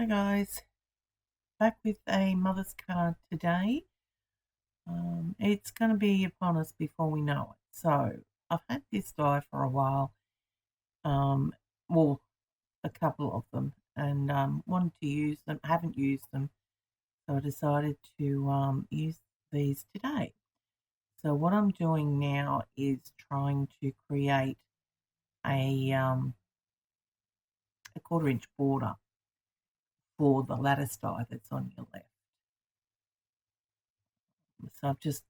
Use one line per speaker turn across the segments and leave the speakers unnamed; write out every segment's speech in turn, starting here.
Hi guys, back with a mother's card today. It's going to be upon us before we know it. So I've had this die for a while, well, a couple of them, and wanted to use them. I haven't used them, so I decided to use these today. So what I'm doing now is trying to create a 1/4 inch border for the lattice die that's on your left. So I've just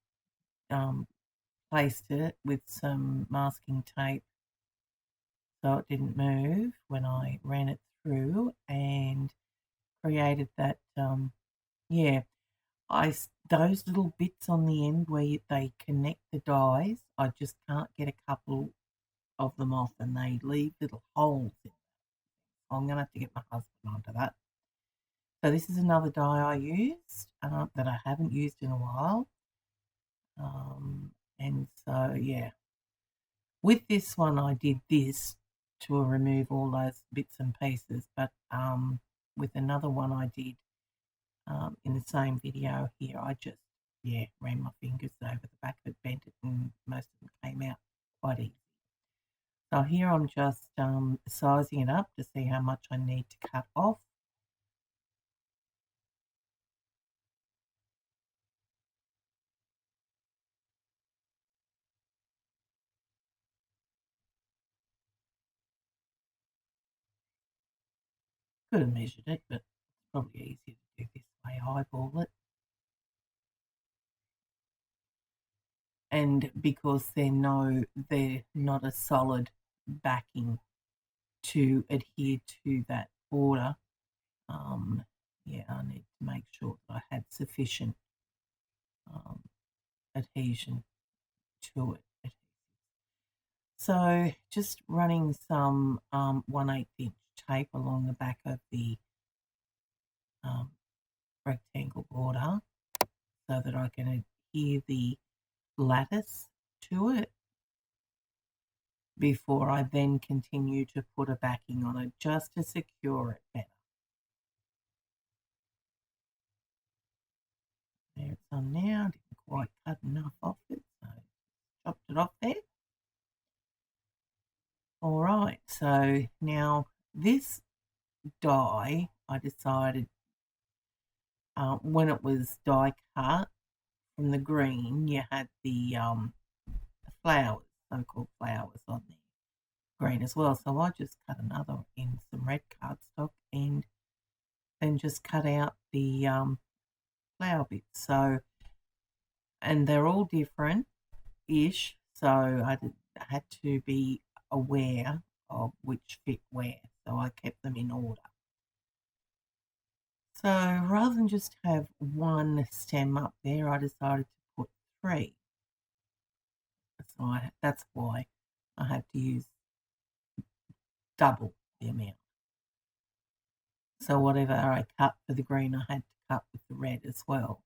placed it with some masking tape so it didn't move when I ran it through, and created that yeah, those little bits on the end where they connect the dies, I just can't get a couple of them off and they leave little holes in it. I'm going to have to get my husband onto that. So this is another die I used that I haven't used in a while. And so, yeah, with this one, I did this to remove all those bits and pieces, but with another one I did in the same video here, I just, ran my fingers over the back of it, bent it, and most of them came out quite easy. So here I'm just sizing it up to see how much I need to cut off. Could have measured it, but it's probably easier to do this way, eyeball it. And because they're not a solid backing to adhere to that border, I need to make sure that I had sufficient adhesion to it. So just running some 1/8 inch tape along the back of the rectangle border so that I can adhere the lattice to it before I then continue to put a backing on it just to secure it better. There it's on now. Didn't quite cut enough off it, so chopped it off there. All right, so now this die, I decided when it was die cut from the green, you had the flowers, so-called flowers on the green as well. So I just cut another in some red cardstock and then just cut out the flower bits. So, and they're all different-ish, so I had to be aware of which fit where, so I kept them in order. So rather than just have one stem up there, I decided to put 3. So that's why I had to use double the amount. So whatever I cut for the green, I had to cut with the red as well.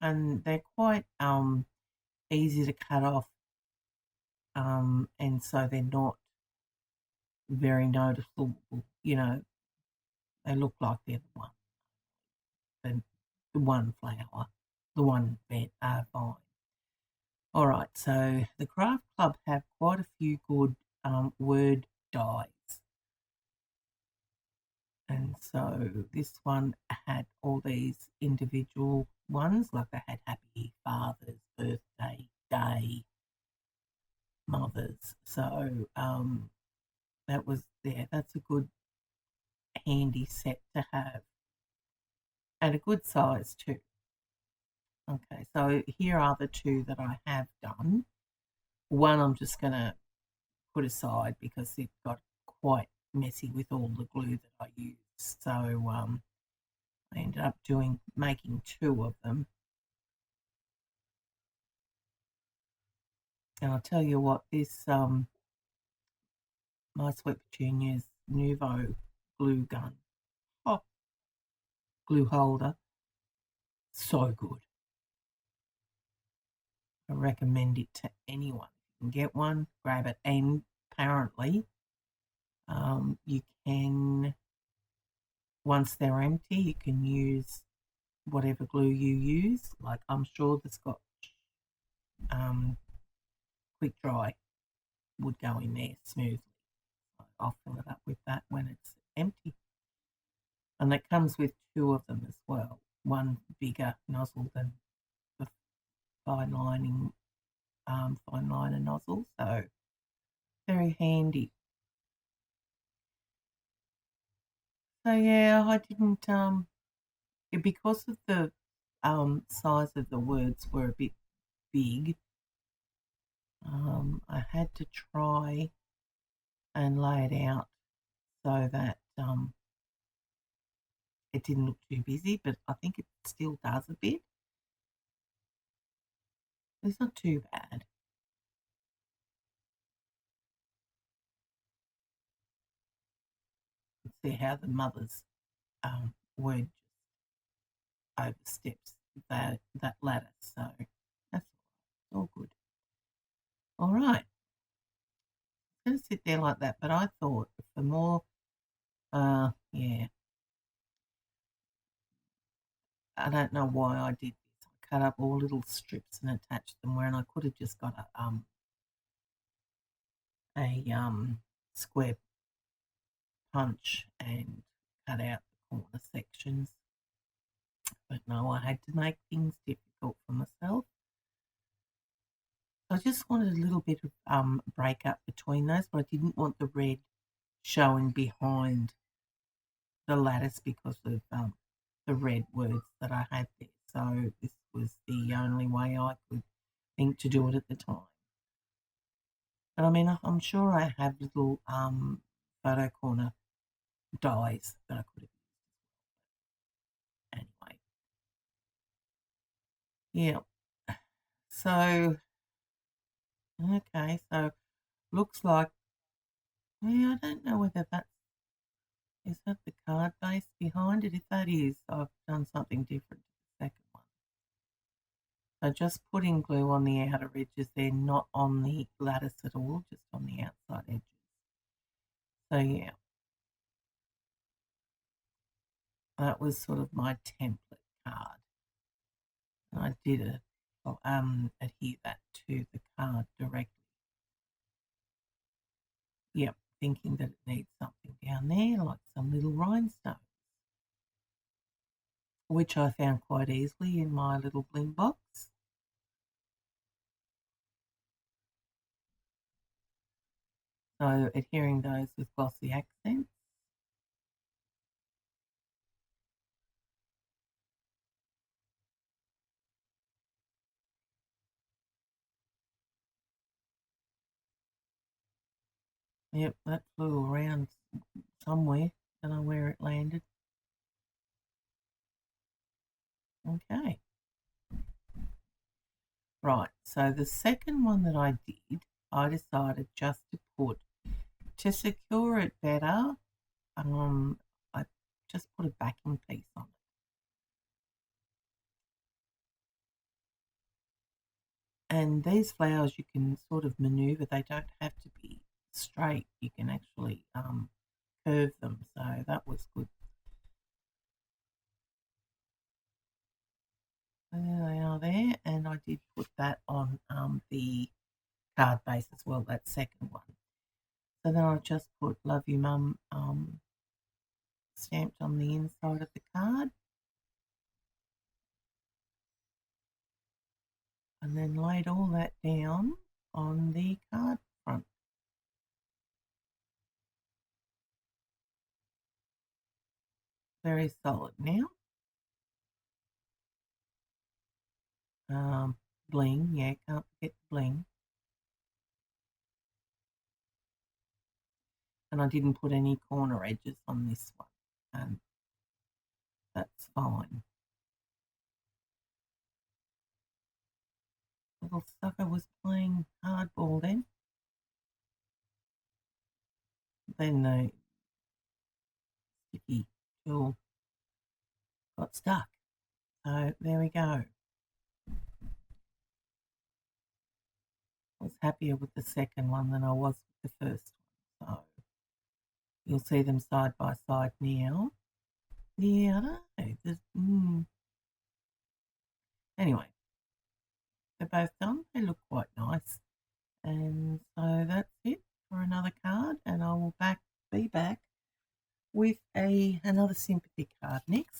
And they're quite easy to cut off, and so they're not very noticeable. You know, they look like they're the one flower, the one vine. All right, so the Craft Club have quite a few good word dies. And so this one had all these individual ones, like they had Happy Father's Birthday, Day, Mother's. So that was there. That's a good handy set to have, and a good size too. Okay, so here are the 2 that I have done. One I'm just going to put aside because it got quite messy with all the glue that I used. So I ended up making 2 of them. And I'll tell you what, this my Sweet Petunia's Nuvo glue gun, glue holder, So good. I recommend it to anyone. If you can get one, grab it. And apparently, you can, once they're empty, you can use whatever glue you use. Like I'm sure the Scotch quick dry would go in there smoothly. I'll fill it up with that when it's empty. And that comes with two of them as well. One bigger nozzle than the fine liner nozzle. So very handy. So yeah, I didn't because of the size of the words were a bit big. I had to try and lay it out so that it didn't look too busy, but I think it still does a bit. It's not too bad. See how the mother's word just oversteps that lattice. So that's all good. All right. It's going to sit there like that, but I thought for more, yeah, I don't know why I did this. I cut up all little strips and attached them where, and I could have just got a square punch and cut out the corner sections. But no, I had to make things difficult for myself. I just wanted a little bit of break up between those, but I didn't want the red showing behind the lattice because of the red words that I had there. So this was the only way I could think to do it at the time. But I mean, I'm sure I have little photo corner dies that I could have used anyway. Yeah. So, okay, so looks like, yeah, I don't know whether is that the card base behind it? If that is, I've done something different to the second one. So just putting glue on the outer edges there, not on the lattice at all, just on the outside edges. So yeah, that was sort of my template card. And I did adhere that to the card directly. Yep, thinking that it needs something down there, like some little rhinestones, which I found quite easily in my little bling box. So adhering those with glossy accents. Yep, that flew around somewhere. Don't know where it landed. Okay. Right, so the second one that I did, I decided just to secure it better, I just put a backing piece on it. And these flowers you can sort of maneuver, they don't have to be straight. You can actually curve them, so that was good. There they are there, and I did put that on the card base as well, that second one. So then I just put Love You Mum stamped on the inside of the card. And then laid all that down on the card front. Very solid now. Bling, yeah, can't forget bling. And I didn't put any corner edges on this one, and that's fine. Little sucker was playing hardball then. Then the sticky tool got stuck. So there we go. I was happier with the second one than I was with the first one. So you'll see them side by side now. Yeah, I know. Anyway, they're both done. They look quite nice. And so that's it for another card. And I will be back with another sympathy card next.